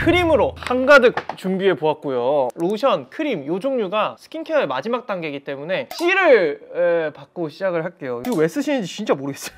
크림으로 한가득 준비해 보았고요. 로션, 크림 이 종류가 스킨케어의 마지막 단계이기 때문에 C를 받고 시작을 할게요. 이거 왜 쓰시는지 진짜 모르겠어요.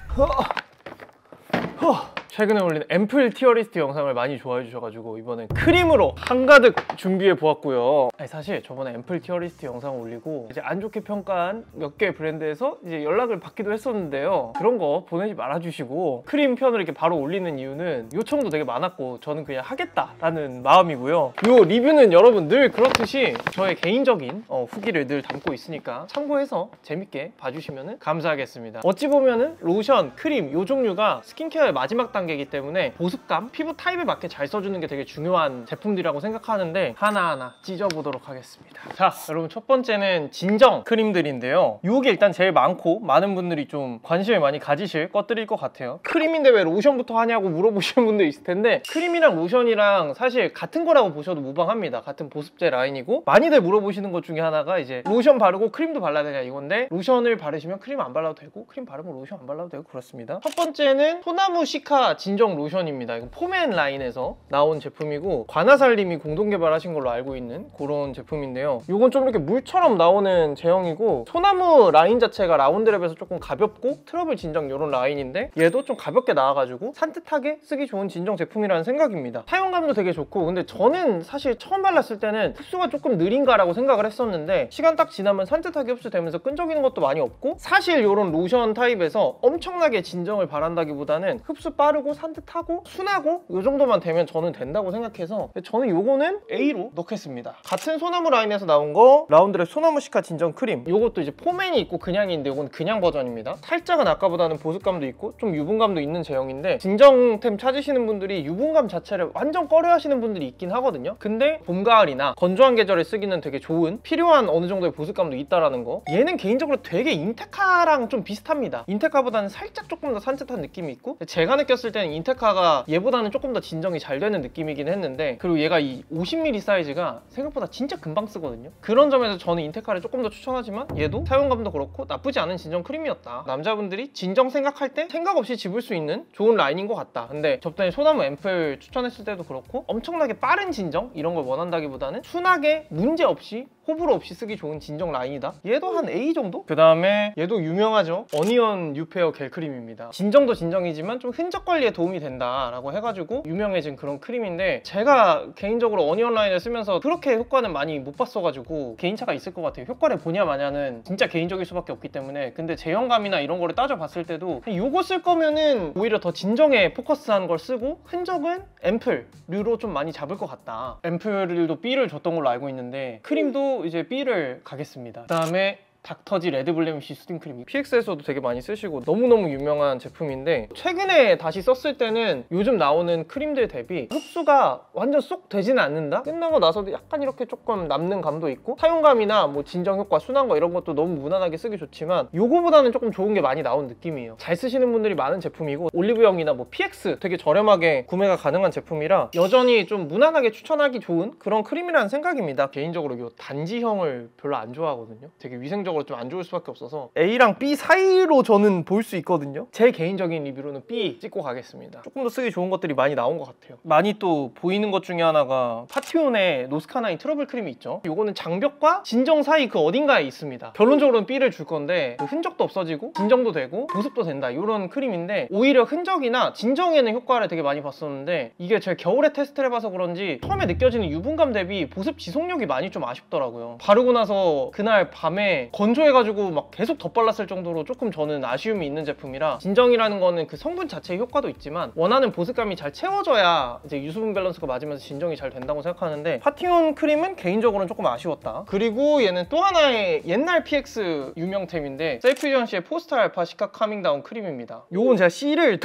최근에 올린 앰플 티어리스트 영상을 많이 좋아해 주셔가지고 이번엔 크림으로 한가득 준비해 보았고요. 사실 저번에 앰플 티어리스트 영상 올리고 이제 안 좋게 평가한 몇 개의 브랜드에서 이제 연락을 받기도 했었는데요. 그런 거 보내지 말아주시고 크림 편을 이렇게 바로 올리는 이유는 요청도 되게 많았고 저는 그냥 하겠다라는 마음이고요. 이 리뷰는 여러분 늘 그렇듯이 저의 개인적인 후기를 늘 담고 있으니까 참고해서 재밌게 봐주시면 감사하겠습니다. 어찌 보면은 로션, 크림 이 종류가 스킨케어의 마지막 단계이기 때문에 보습감, 피부 타입에 맞게 잘 써주는 게 되게 중요한 제품들이라고 생각하는데 하나하나 찢어보도록 하겠습니다. 자, 여러분 첫 번째는 진정 크림들인데요. 이게 일단 제일 많고 많은 분들이 좀 관심을 많이 가지실 것들일 것 같아요. 크림인데 왜 로션부터 하냐고 물어보시는 분들 있을 텐데 크림이랑 로션이랑 사실 같은 거라고 보셔도 무방합니다. 같은 보습제 라인이고 많이들 물어보시는 것 중에 하나가 이제 로션 바르고 크림도 발라야 되냐 이건데 로션을 바르시면 크림 안 발라도 되고 크림 바르면 로션 안 발라도 되고 그렇습니다. 첫 번째는 소나무 시카 진정 로션입니다. 이건 포맨 라인에서 나온 제품이고 관아살님이 공동 개발하신 걸로 알고 있는 그런 제품인데요. 이건 좀 이렇게 물처럼 나오는 제형이고 소나무 라인 자체가 라운드랩에서 조금 가볍고 트러블 진정 이런 라인인데 얘도 좀 가볍게 나와가지고 산뜻하게 쓰기 좋은 진정 제품이라는 생각입니다. 사용감도 되게 좋고 근데 저는 사실 처음 발랐을 때는 흡수가 조금 느린가라고 생각을 했었는데 시간 딱 지나면 산뜻하게 흡수되면서 끈적이는 것도 많이 없고 사실 이런 로션 타입에서 엄청나게 진정을 바란다기보다는 흡수 빠르고 산뜻하고 순하고 이 정도만 되면 저는 된다고 생각해서 저는 요거는 A로 넣겠습니다. 같은 소나무 라인에서 나온 거 라운드랩 소나무 시카 진정 크림 요것도 이제 포맨이 있고 그냥인데 요건 그냥 버전입니다. 살짝은 아까보다는 보습감도 있고 좀 유분감도 있는 제형인데 진정템 찾으시는 분들이 유분감 자체를 완전 꺼려 하시는 분들이 있긴 하거든요. 근데 봄, 가을이나 건조한 계절에 쓰기는 되게 좋은 필요한 어느 정도의 보습감도 있다라는 거. 얘는 개인적으로 되게 인테카랑 좀 비슷합니다. 인테카보다는 살짝 조금 더 산뜻한 느낌이 있고 제가 느꼈을 때는 인테카가 얘보다는 조금 더 진정이 잘 되는 느낌이긴 했는데 그리고 얘가 이 50ml 사이즈가 생각보다 진짜 금방 쓰거든요. 그런 점에서 저는 인테카를 조금 더 추천하지만 얘도 사용감도 그렇고 나쁘지 않은 진정 크림이었다. 남자분들이 진정 생각할 때 생각 없이 집을 수 있는 좋은 라인인 것 같다. 근데 접전에 소나무 앰플 추천했을 때도 그렇고 엄청나게 빠른 진정 이런 걸 원한다기보다는 순하게 문제없이 호불호 없이 쓰기 좋은 진정 라인이다. 얘도 한 A 정도? 그 다음에 얘도 유명하죠. 어니언 뉴페어 겔 크림입니다. 진정도 진정이지만 좀 흔적 관리에 도움이 된다라고 해가지고 유명해진 그런 크림인데 제가 개인적으로 어니언 라인을 쓰면서 그렇게 효과는 많이 못 봤어가지고 개인차가 있을 것 같아요. 효과를 보냐 마냐는 진짜 개인적일 수밖에 없기 때문에 근데 제형감이나 이런 거를 따져봤을 때도 요거 쓸 거면은 오히려 더 진정에 포커스한 걸 쓰고 흔적은 앰플류로 좀 많이 잡을 것 같다. 앰플도 B를 줬던 걸로 알고 있는데 크림도 이제 B를 가겠습니다. 그 다음에 닥터지 레드블레미쉬 수딩 크림 PX에서도 되게 많이 쓰시고 너무너무 유명한 제품인데 최근에 다시 썼을 때는 요즘 나오는 크림들 대비 흡수가 완전 쏙 되지는 않는다? 끝나고 나서도 약간 이렇게 조금 남는 감도 있고 사용감이나 뭐 진정 효과, 순한 거 이런 것도 너무 무난하게 쓰기 좋지만 요거보다는 조금 좋은 게 많이 나온 느낌이에요. 잘 쓰시는 분들이 많은 제품이고 올리브영이나 뭐 PX 되게 저렴하게 구매가 가능한 제품이라 여전히 좀 무난하게 추천하기 좋은 그런 크림이라는 생각입니다. 개인적으로 요 단지형을 별로 안 좋아하거든요. 되게 위생적으로 좀 안 좋을 수밖에 없어서 A랑 B 사이로 저는 볼 수 있거든요. 제 개인적인 리뷰로는 B 찍고 가겠습니다. 조금 더 쓰기 좋은 것들이 많이 나온 것 같아요. 많이 또 보이는 것 중에 하나가 파티온의 노스카나인 트러블 크림이 있죠. 요거는 장벽과 진정 사이 그 어딘가에 있습니다. 결론적으로는 B를 줄 건데 흔적도 없어지고 진정도 되고 보습도 된다 이런 크림인데 오히려 흔적이나 진정에는 효과를 되게 많이 봤었는데 이게 제가 겨울에 테스트를 해봐서 그런지 처음에 느껴지는 유분감 대비 보습 지속력이 많이 좀 아쉽더라고요. 바르고 나서 그날 밤에 건조해가지고 막 계속 덧발랐을 정도로 조금 저는 아쉬움이 있는 제품이라 진정이라는 거는 그 성분 자체의 효과도 있지만 원하는 보습감이 잘 채워져야 이제 유수분 밸런스가 맞으면서 진정이 잘 된다고 생각하는데 파티온 크림은 개인적으로는 조금 아쉬웠다. 그리고 얘는 또 하나의 옛날 PX 유명템인데 셀퓨전시의 포스터 알파 시카 카밍다운 크림입니다. 요건 제가 C를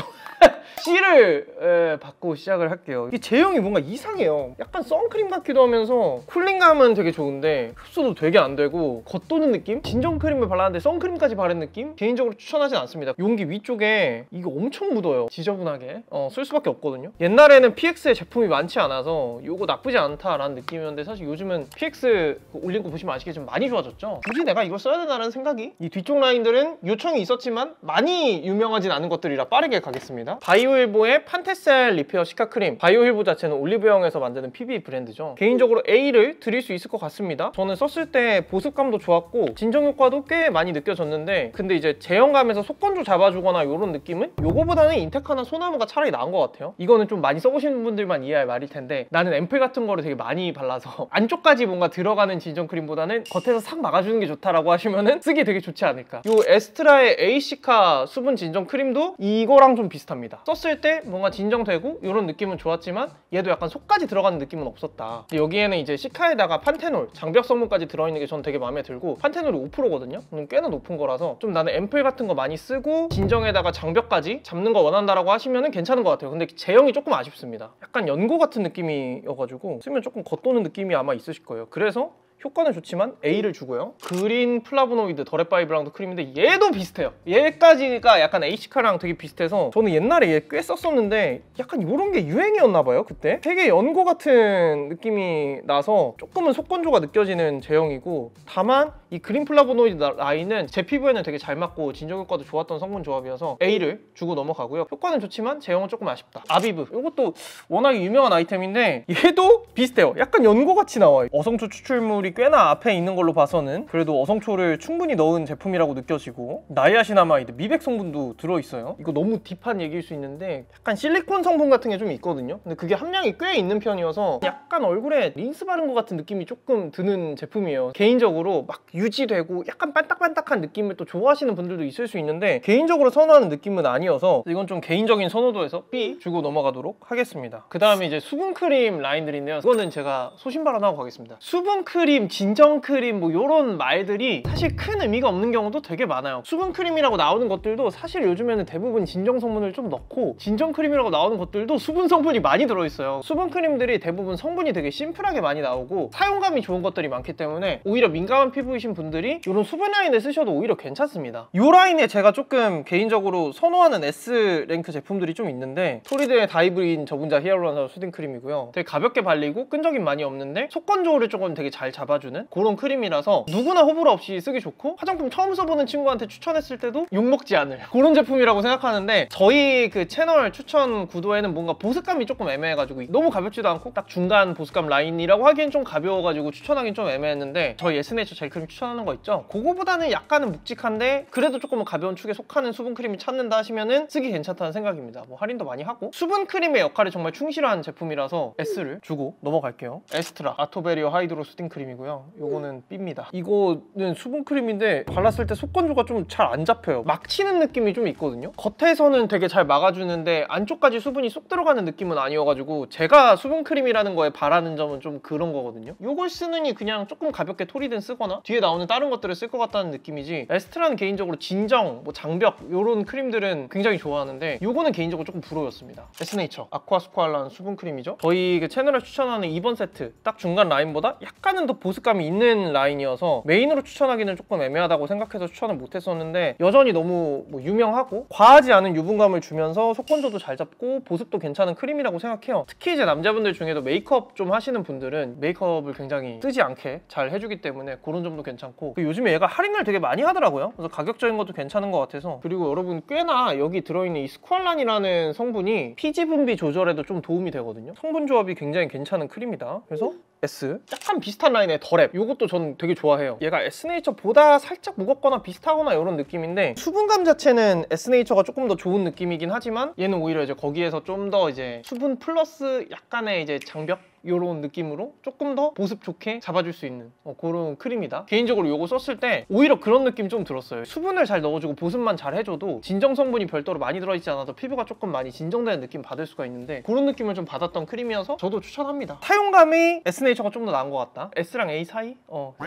받고 시작을 할게요. 이 제형이 뭔가 이상해요. 약간 선크림 같기도 하면서 쿨링감은 되게 좋은데 흡수도 되게 안 되고 겉도는 느낌? 진정 크림을 발랐는데 선크림까지 바른 느낌? 개인적으로 추천하진 않습니다. 용기 위쪽에 이거 엄청 묻어요. 지저분하게 쓸 수밖에 없거든요. 옛날에는 PX의 제품이 많지 않아서 이거 나쁘지 않다라는 느낌이었는데 사실 요즘은 PX 올린 거 보시면 아시겠지만 많이 좋아졌죠. 굳이 내가 이걸 써야 되나라는 생각이 이 뒤쪽 라인들은 요청이 있었지만 많이 유명하진 않은 것들이라 빠르게 가겠습니다. 바이오힐보의 판테셀 리페어 시카 크림. 바이오힐보 자체는 올리브영에서 만드는 PB 브랜드죠. 개인적으로 A를 드릴 수 있을 것 같습니다. 저는 썼을 때 보습감도 좋았고 진정 효과도 꽤 많이 느껴졌는데, 근데 이제 제형감에서 속건조 잡아주거나 이런 느낌은 요거보다는 인테카나 소나무가 차라리 나은 것 같아요. 이거는 좀 많이 써보시는 분들만 이해할 말일 텐데, 나는 앰플 같은 거를 되게 많이 발라서 안쪽까지 뭔가 들어가는 진정 크림보다는 겉에서 싹 막아주는 게 좋다라고 하시면은 쓰기 되게 좋지 않을까. 요 에스트라의 에이시카 수분 진정 크림도 이거랑 좀 비슷합니다. 썼을 때 뭔가 진정되고 이런 느낌은 좋았지만 얘도 약간 속까지 들어가는 느낌은 없었다. 여기에는 이제 시카에다가 판테놀, 장벽 성분까지 들어있는 게 저는 되게 마음에 들고, 판테놀이 5%거든요? 꽤나 높은 거라서 좀 나는 앰플 같은 거 많이 쓰고 진정에다가 장벽까지 잡는 거 원한다라고 하시면은 괜찮은 것 같아요. 근데 제형이 조금 아쉽습니다. 약간 연고 같은 느낌이어가지고 쓰면 조금 겉도는 느낌이 아마 있으실 거예요. 그래서 효과는 좋지만 A를 주고요. 그린 플라보노이드 더랩바이브랑도 크림인데 얘도 비슷해요. 얘까지가 약간 에이시카랑 되게 비슷해서 저는 옛날에 얘 꽤 썼었는데 약간 이런 게 유행이었나 봐요, 그때. 되게 연고 같은 느낌이 나서 조금은 속건조가 느껴지는 제형이고, 다만 이 그린 플라보노이드 라인은 제 피부에는 되게 잘 맞고 진정 효과도 좋았던 성분 조합이어서 A를 주고 넘어가고요. 효과는 좋지만 제형은 조금 아쉽다. 아비브, 이것도 워낙에 유명한 아이템인데 얘도 비슷해요. 약간 연고같이 나와요. 어성초 추출물이 꽤나 앞에 있는 걸로 봐서는 그래도 어성초를 충분히 넣은 제품이라고 느껴지고, 나이아신아마이드 미백 성분도 들어있어요. 이거 너무 딥한 얘기일 수 있는데 약간 실리콘 성분 같은 게 좀 있거든요. 근데 그게 함량이 꽤 있는 편이어서 약간 얼굴에 린스 바른 것 같은 느낌이 조금 드는 제품이에요. 개인적으로 막 유지되고 약간 반딱반딱한 느낌을 또 좋아하시는 분들도 있을 수 있는데 개인적으로 선호하는 느낌은 아니어서 이건 좀 개인적인 선호도에서 B 주고 넘어가도록 하겠습니다. 그 다음에 이제 수분크림 라인들인데요. 이거는 제가 소신발언하고 가겠습니다. 수분크림, 진정크림 뭐 이런 말들이 사실 큰 의미가 없는 경우도 되게 많아요. 수분크림이라고 나오는 것들도 사실 요즘에는 대부분 진정 성분을 좀 넣고, 진정크림이라고 나오는 것들도 수분 성분이 많이 들어있어요. 수분크림들이 대부분 성분이 되게 심플하게 많이 나오고 사용감이 좋은 것들이 많기 때문에 오히려 민감한 피부이신 분들이 이런 수분 라인을 쓰셔도 오히려 괜찮습니다. 이 라인에 제가 조금 개인적으로 선호하는 S랭크 제품들이 좀 있는데, 토리드의 다이브인 저분자 히알루론산 수딩크림이고요. 되게 가볍게 발리고 끈적임 많이 없는데 속건조를 조금 되게 잘 잡아주는 그런 크림이라서 누구나 호불호 없이 쓰기 좋고, 화장품 처음 써보는 친구한테 추천했을 때도 욕먹지 않을 그런 제품이라고 생각하는데, 저희 그 채널 추천 구도에는 뭔가 보습감이 조금 애매해가지고 너무 가볍지도 않고 딱 중간 보습감 라인이라고 하기엔 좀 가벼워가지고 추천하기는 좀 애매했는데, 저희 에스네이처 젤크림 추천하는 거 있죠? 그거보다는 약간은 묵직한데 그래도 조금 가벼운 축에 속하는 수분크림이 찾는다 하시면은 쓰기 괜찮다는 생각입니다. 뭐 할인도 많이 하고 수분크림의 역할에 정말 충실한 제품이라서 S를 주고 넘어갈게요. 에스트라 아토베리어 하이드로 수딩크림이고요. 요거는 B입니다. 이거는 수분크림인데 발랐을 때 속건조가 좀 잘 안 잡혀요. 막 치는 느낌이 좀 있거든요. 겉에서는 되게 잘 막아주는데 안쪽까지 수분이 쏙 들어가는 느낌은 아니어가지고 제가 수분크림이라는 거에 바라는 점은 좀 그런 거거든요. 요걸 쓰느니 그냥 조금 가볍게 토리든 쓰거나 뒤에 나오는 다른 것들을 쓸 것 같다는 느낌이지, 에스트라는 개인적으로 진정, 뭐 장벽 요런 크림들은 굉장히 좋아하는데 요거는 개인적으로 조금 불호였습니다. 에스네이처 아쿠아스쿠알라는 수분크림이죠. 저희 그 채널에 추천하는 2번 세트 딱 중간 라인보다 약간은 더 보습감이 있는 라인이어서 메인으로 추천하기는 조금 애매하다고 생각해서 추천을 못했었는데, 여전히 너무 뭐 유명하고 과하지 않은 유분감을 주면서 속건조도 잘 잡고 보습도 괜찮은 크림이라고 생각해요. 특히 이제 남자분들 중에도 메이크업 좀 하시는 분들은 메이크업을 굉장히 뜨지 않게 잘 해주기 때문에 그런 점도 괜찮고, 요즘에 얘가 할인을 되게 많이 하더라고요. 그래서 가격적인 것도 괜찮은 것 같아서. 그리고 여러분 꽤나 여기 들어있는 이 스쿠알란이라는 성분이 피지 분비 조절에도 좀 도움이 되거든요. 성분 조합이 굉장히 괜찮은 크림이다. 그래서 S. 약간 비슷한 라인의 더랩, 이것도 저는 되게 좋아해요. 얘가 S네이처보다 살짝 무겁거나 비슷하거나 이런 느낌인데, 수분감 자체는 S네이처가 조금 더 좋은 느낌이긴 하지만 얘는 오히려 이제 거기에서 좀 더 이제 수분 플러스 약간의 이제 장벽 이런 느낌으로 조금 더 보습 좋게 잡아줄 수 있는 그런 크림이다. 개인적으로 이거 썼을 때 오히려 그런 느낌 좀 들었어요. 수분을 잘 넣어주고 보습만 잘 해줘도 진정 성분이 별도로 많이 들어있지 않아도 피부가 조금 많이 진정되는 느낌 받을 수가 있는데, 그런 느낌을 좀 받았던 크림이어서 저도 추천합니다. 사용감이 S네이처가 좀 더 나은 것 같다. S랑 A 사이?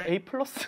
A 플러스?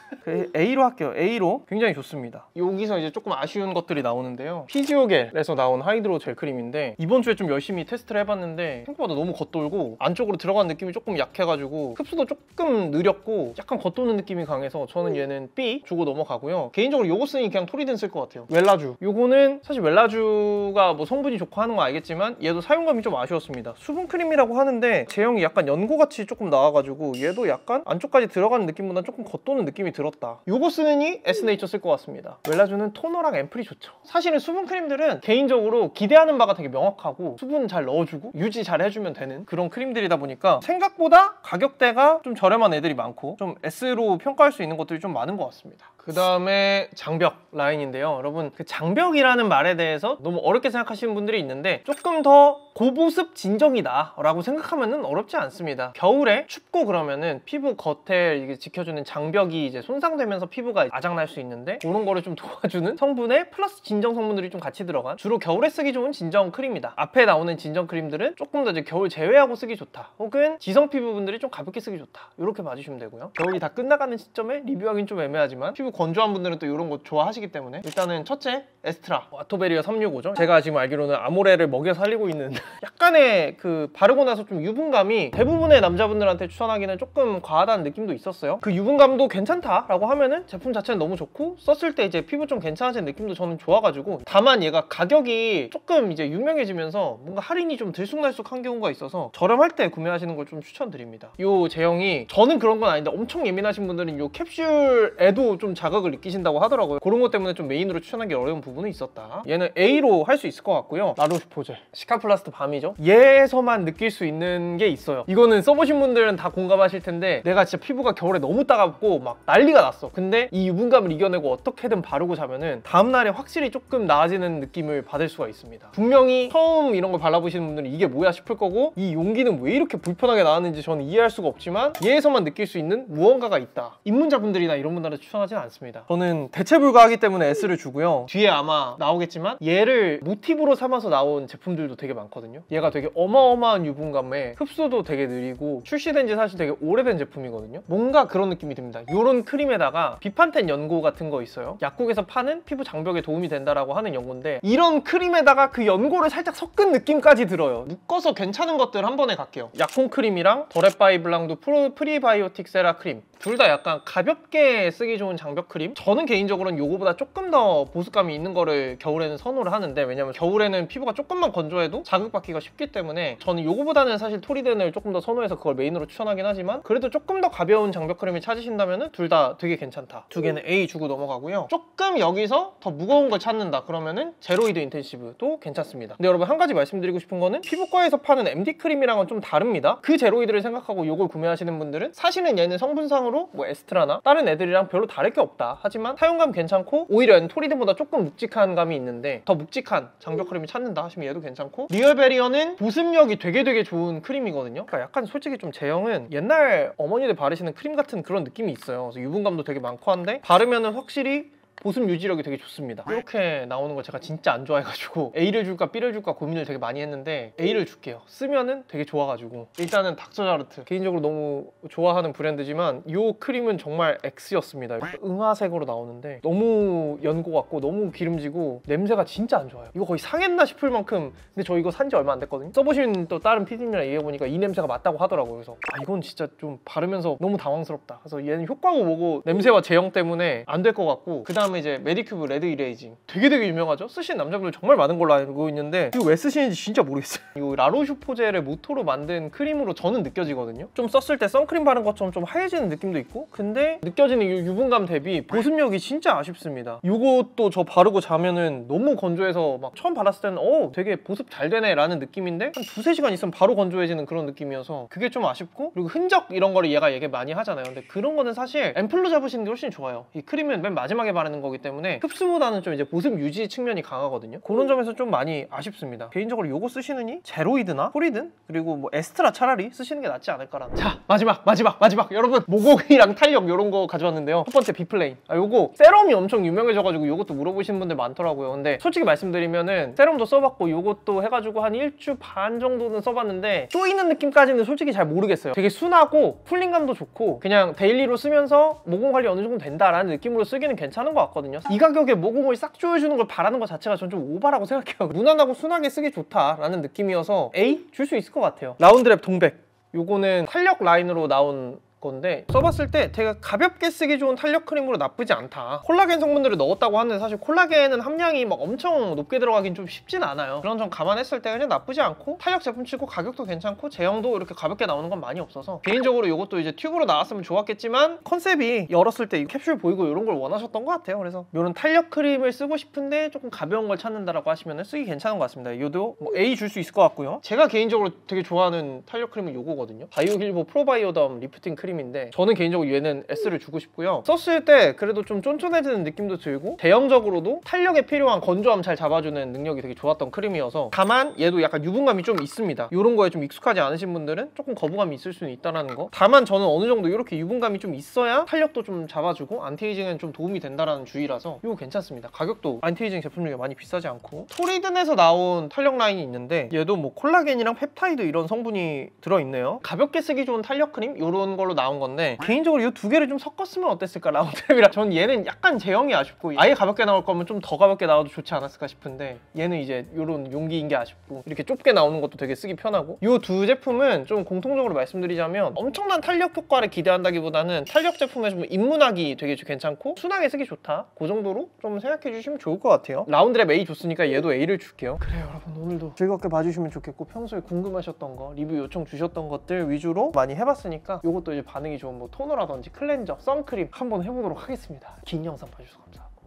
A로 할게요. A로 굉장히 좋습니다. 여기서 이제 조금 아쉬운 것들이 나오는데요. 피지오겔에서 나온 하이드로 젤 크림인데 이번 주에 좀 열심히 테스트를 해봤는데 생각보다 너무 겉돌고 안쪽으로 들어가는 느낌이 조금 약해가지고 흡수도 조금 느렸고 약간 겉도는 느낌이 강해서 저는 얘는 B 주고 넘어가고요. 개인적으로 요거 쓰니 그냥 토리든 쓸 것 같아요. 웰라주. 요거는 사실 웰라주가 뭐 성분이 좋고 하는 거 알겠지만 얘도 사용감이 좀 아쉬웠습니다. 수분 크림이라고 하는데 제형이 약간 연고같이 조금 나와가지고 얘도 약간 안쪽까지 들어가는 느낌보다 조금 겉도는 느낌이 들었다. 요거 쓰니 에스네이처 쓸 것 같습니다. 웰라주는 토너랑 앰플이 좋죠. 사실은 수분 크림들은 개인적으로 기대하는 바가 되게 명확하고 수분 잘 넣어주고 유지 잘 해주면 되는 그런 크림들이다 보니까 생각보다 가격대가 좀 저렴한 애들이 많고 좀 S로 평가할 수 있는 것들이 좀 많은 것 같습니다. 그 다음에 장벽 라인인데요. 여러분 그 장벽이라는 말에 대해서 너무 어렵게 생각하시는 분들이 있는데 조금 더 고보습 진정이다 라고 생각하면 어렵지 않습니다. 겨울에 춥고 그러면은 피부 겉에 이게 지켜주는 장벽이 이제 손상되면서 피부가 아작날 수 있는데 그런 거를 좀 도와주는 성분에 플러스 진정 성분들이 좀 같이 들어간 주로 겨울에 쓰기 좋은 진정 크림이다. 앞에 나오는 진정 크림들은 조금 더 이제 겨울 제외하고 쓰기 좋다. 혹은 지성 피부분들이 좀 가볍게 쓰기 좋다. 이렇게 봐주시면 되고요. 겨울이 다 끝나가는 시점에 리뷰하기는 좀 애매하지만 피부 건조한 분들은 또 이런 거 좋아하시기 때문에 일단은 첫째 에스트라 와토베리어 365죠. 제가 지금 알기로는 아모레를 먹여 살리고 있는 약간의 그 바르고 나서 좀 유분감이 대부분의 남자분들한테 추천하기는 조금 과하다는 느낌도 있었어요. 그 유분감도 괜찮다라고 하면은 제품 자체는 너무 좋고 썼을 때 이제 피부 좀 괜찮아지는 느낌도 저는 좋아가지고 다만 얘가 가격이 조금 이제 유명해지면서 뭔가 할인이 좀 들쑥날쑥한 경우가 있어서 저렴할 때 구매하시는 걸 좀 추천드립니다. 요 제형이 저는 그런 건 아닌데 엄청 예민하신 분들은 요 캡슐에도 좀 자극을 느끼신다고 하더라고요. 그런 것 때문에 좀 메인으로 추천하기 어려운 부분은 있었다. 얘는 A로 할 수 있을 것 같고요. 라로슈포제 시카플라스트 밤이죠. 얘에서만 느낄 수 있는 게 있어요. 이거는 써보신 분들은 다 공감하실 텐데 내가 진짜 피부가 겨울에 너무 따갑고 막 난리가 났어. 근데 이 유분감을 이겨내고 어떻게든 바르고 자면은 다음날에 확실히 조금 나아지는 느낌을 받을 수가 있습니다. 분명히 처음 이런 걸 발라보시는 분들은 이게 뭐야 싶을 거고 이 용기는 왜 이렇게 불편하게 나왔는지 저는 이해할 수가 없지만 얘에서만 느낄 수 있는 무언가가 있다. 입문자분들이나 이런 분들한테 추천하지는 않습니다. 저는 대체 불가하기 때문에 S를 주고요. 뒤에 아마 나오겠지만 얘를 모티브로 삼아서 나온 제품들도 되게 많거든요. 얘가 되게 어마어마한 유분감에 흡수도 되게 느리고 출시된 지 사실 되게 오래된 제품이거든요. 뭔가 그런 느낌이 듭니다. 이런 크림에다가 비판텐 연고 같은 거 있어요. 약국에서 파는 피부 장벽에 도움이 된다라고 하는 연고인데 이런 크림에다가 그 연고를 살짝 섞은 느낌까지 들어요. 묶어서 괜찮은 것들 한 번에 갈게요. 약콩 크림이랑 더레바이 블랑도 프리바이오틱 세라 크림 둘 다 약간 가볍게 쓰기 좋은 장벽 크림. 저는 개인적으로는 요거보다 조금 더 보습감이 있는 거를 겨울에는 선호를 하는데 왜냐면 겨울에는 피부가 조금만 건조해도 자극받기가 쉽기 때문에 저는 요거보다는 사실 토리덴을 조금 더 선호해서 그걸 메인으로 추천하긴 하지만 그래도 조금 더 가벼운 장벽 크림을 찾으신다면 둘 다 되게 괜찮다. 두 개는 A 주고 넘어가고요. 조금 여기서 더 무거운 걸 찾는다 그러면은 제로이드 인텐시브도 괜찮습니다. 근데 여러분 한 가지 말씀드리고 싶은 거는 피부과에서 파는 MD 크림이랑은 좀 다릅니다. 그 제로이드를 생각하고 요걸 구매하시는 분들은 사실은 얘는 성분상으로 뭐 에스트라나 다른 애들이랑 별로 다를 게 없다. 하지만 사용감 괜찮고 오히려 얘는 토리덴보다 조금 묵직한 감이 있는데 더 묵직한 장벽 크림을 찾는다 하시면 얘도 괜찮고 리얼베리어는 보습력이 되게 좋은 크림이거든요. 그러니까 약간 솔직히 좀 제형은 옛날 어머니들 바르시는 크림 같은 그런 느낌이 있어요. 그래서 유분감도 되게 많고 한데 바르면은 확실히 보습 유지력이 되게 좋습니다. 이렇게 나오는 걸 제가 진짜 안 좋아해가지고 A를 줄까 B를 줄까 고민을 되게 많이 했는데 A를 줄게요. 쓰면은 되게 좋아가지고 일단은 닥터자르트 개인적으로 너무 좋아하는 브랜드지만 이 크림은 정말 X였습니다. 응아색으로 나오는데 너무 연고 같고 너무 기름지고 냄새가 진짜 안 좋아요. 이거 거의 상했나 싶을 만큼 근데 저 이거 산 지 얼마 안 됐거든요. 써보신 또 다른 PD님이랑 얘기해보니까 이 냄새가 맞다고 하더라고요. 그래서 이건 진짜 좀 바르면서 너무 당황스럽다. 그래서 얘는 효과고 뭐고 냄새와 제형 때문에 안 될 것 같고 그 다음에 이제 메디큐브 레드 이레이징 되게 유명하죠? 쓰시는 남자분들 정말 많은 걸로 알고 있는데 이거 왜 쓰시는지 진짜 모르겠어요. 이 라로슈포제를 모토로 만든 크림으로 저는 느껴지거든요. 좀 썼을 때 선크림 바른 것처럼 좀 하얘지는 느낌도 있고 근데 느껴지는 이 유분감 대비 보습력이 진짜 아쉽습니다. 이것도 저 바르고 자면은 너무 건조해서 막 처음 발랐을 때는 되게 보습 잘 되네 라는 느낌인데 한 2-3시간 있으면 바로 건조해지는 그런 느낌이어서 그게 좀 아쉽고 그리고 흔적 이런 거를 얘가 얘기 많이 하잖아요. 근데 그런 거는 사실 앰플로 잡으시는 게 훨씬 좋아요. 이 크림은 맨 마지막에 바르는 거기 때문에 흡수보다는 좀 이제 보습 유지 측면이 강하거든요. 그런 점에서 좀 많이 아쉽습니다. 개인적으로 요거 쓰시느니 제로이드나 토리든 그리고 뭐 에스트라 차라리 쓰시는 게 낫지 않을까라는. 자 마지막 여러분 모공이랑 탄력 요런 거 가져왔는데요. 첫 번째 비플레인. 요거 세럼이 엄청 유명해져가지고 요것도 물어보시는 분들 많더라고요. 근데 솔직히 말씀드리면은 세럼도 써봤고 요것도 해가지고 한 1주 반 정도는 써봤는데 쪼이는 느낌까지는 솔직히 잘 모르겠어요. 되게 순하고 쿨링감도 좋고 그냥 데일리로 쓰면서 모공 관리 어느 정도 된다라는 느낌으로 쓰기는 괜찮은 것 같거든요. 이 가격에 모공을 싹 조여주는 걸 바라는 것 자체가 전 좀 오바라고 생각해요. 무난하고 순하게 쓰기 좋다라는 느낌이어서 A 줄 수 있을 것 같아요. 라운드랩 동백 요거는 탄력 라인으로 나온 건데 써봤을 때 되게 가볍게 쓰기 좋은 탄력 크림으로 나쁘지 않다. 콜라겐 성분들을 넣었다고 하는데 사실 콜라겐은 함량이 막 엄청 높게 들어가긴 좀 쉽진 않아요. 그런 점 감안했을 때 그냥 나쁘지 않고 탄력 제품치고 가격도 괜찮고 제형도 이렇게 가볍게 나오는 건 많이 없어서 개인적으로 이것도 이제 튜브로 나왔으면 좋았겠지만 컨셉이 열었을 때 이 캡슐 보이고 이런 걸 원하셨던 것 같아요. 그래서 이런 탄력 크림을 쓰고 싶은데 조금 가벼운 걸 찾는다라고 하시면 쓰기 괜찮은 것 같습니다. 이도 뭐 A 줄 수 있을 것 같고요. 제가 개인적으로 되게 좋아하는 탄력 크림은 이거거든요. 바이오힐보 프로바이오덤 리프팅 크림인데 저는 개인적으로 얘는 S를 주고 싶고요. 썼을 때 그래도 좀 쫀쫀해지는 느낌도 들고 대형적으로도 탄력에 필요한 건조함 잘 잡아주는 능력이 되게 좋았던 크림이어서 다만 얘도 약간 유분감이 좀 있습니다. 이런 거에 좀 익숙하지 않으신 분들은 조금 거부감이 있을 수는 있다는 거. 다만 저는 어느 정도 이렇게 유분감이 좀 있어야 탄력도 좀 잡아주고 안티에이징에 좀 도움이 된다는 주의라서 이거 괜찮습니다. 가격도 안티에이징 제품 중에 많이 비싸지 않고 토리든에서 나온 탄력 라인이 있는데 얘도 뭐 콜라겐이랑 펩타이드 이런 성분이 들어있네요. 가볍게 쓰기 좋은 탄력 크림 이런 걸로 나온 건데 개인적으로 이 두 개를 좀 섞었으면 어땠을까 라운드랩이랑 전 얘는 약간 제형이 아쉽고 아예 가볍게 나올 거면 좀 더 가볍게 나와도 좋지 않았을까 싶은데 얘는 이제 이런 용기인 게 아쉽고 이렇게 좁게 나오는 것도 되게 쓰기 편하고 이 두 제품은 좀 공통적으로 말씀드리자면 엄청난 탄력 효과를 기대한다기보다는 탄력 제품에 좀 입문하기 되게 괜찮고 순하게 쓰기 좋다 그 정도로 좀 생각해 주시면 좋을 것 같아요. 라운드랩 A 줬으니까 얘도 A를 줄게요. 그래요 여러분 오늘도 즐겁게 봐주시면 좋겠고 평소에 궁금하셨던 거 리뷰 요청 주셨던 것들 위주로 많이 해봤으니까 이것도 이제 반응이 좋은 뭐 토너라든지 클렌저, 선크림 한번 해보도록 하겠습니다. 긴 영상 봐주셔서 감사하고